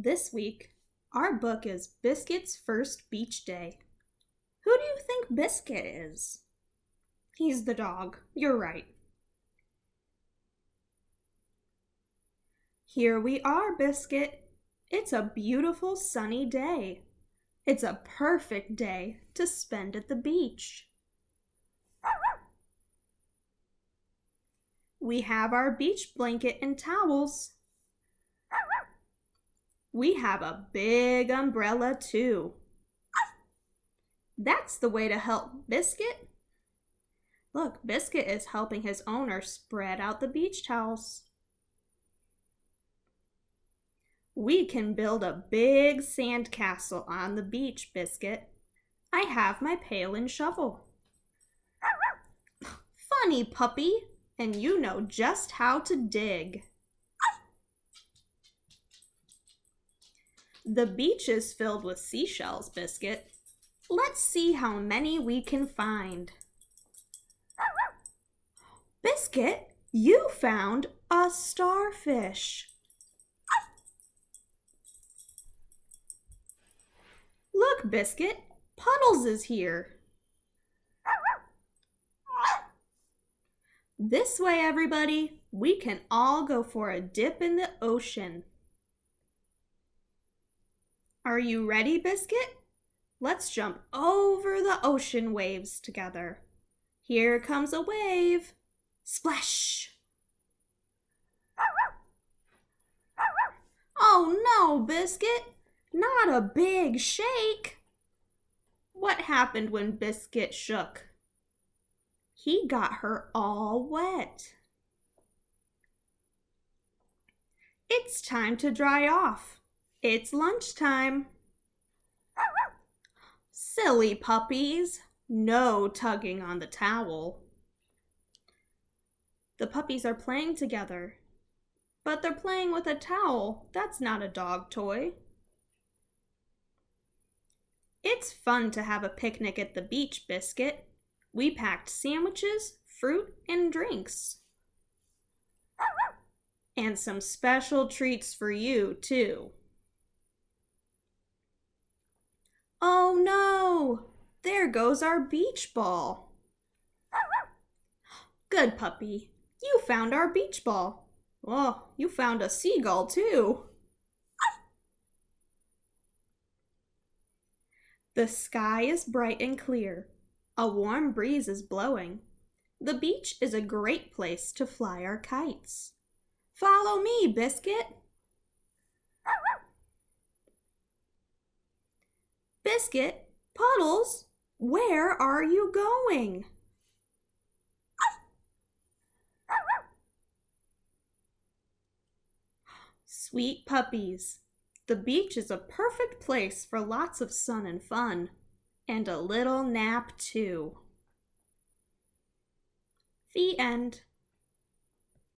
This week, our book is Biscuit's First Beach Day. Who do you think Biscuit is? He's the dog. You're right. Here we are, Biscuit. It's a beautiful sunny day. It's a perfect day to spend at the beach. We have our beach blanket and towels. We have a big umbrella too. That's the way to help Biscuit. Look, Biscuit is helping his owner spread out the beach towels. We can build a big sand castle on the beach, Biscuit. I have my pail and shovel. Funny puppy, and you know just how to dig. The beach is filled with seashells, Biscuit. Let's see how many we can find. Biscuit, you found a starfish. Look, Biscuit, Puddles is here. This way, everybody, we can all go for a dip in the ocean. Are you ready, Biscuit? Let's jump over the ocean waves together. Here comes a wave. Splash! Oh no, Biscuit! Not a big shake! What happened when Biscuit shook? He got her all wet. It's time to dry off. It's lunchtime. Silly puppies, no tugging on the towel. The puppies are playing together, but they're playing with a towel. That's not a dog toy. It's fun to have a picnic at the beach, Biscuit. We packed sandwiches, fruit, and drinks. And some special treats for you, too. Oh no! There goes our beach ball. Good puppy, you found our beach ball. Oh, you found a seagull too. The sky is bright and clear. A warm breeze is blowing. The beach is a great place to fly our kites. Follow me, Biscuit. Biscuit, Puddles, where are you going? Sweet puppies, the beach is a perfect place for lots of sun and fun, and a little nap too. The end.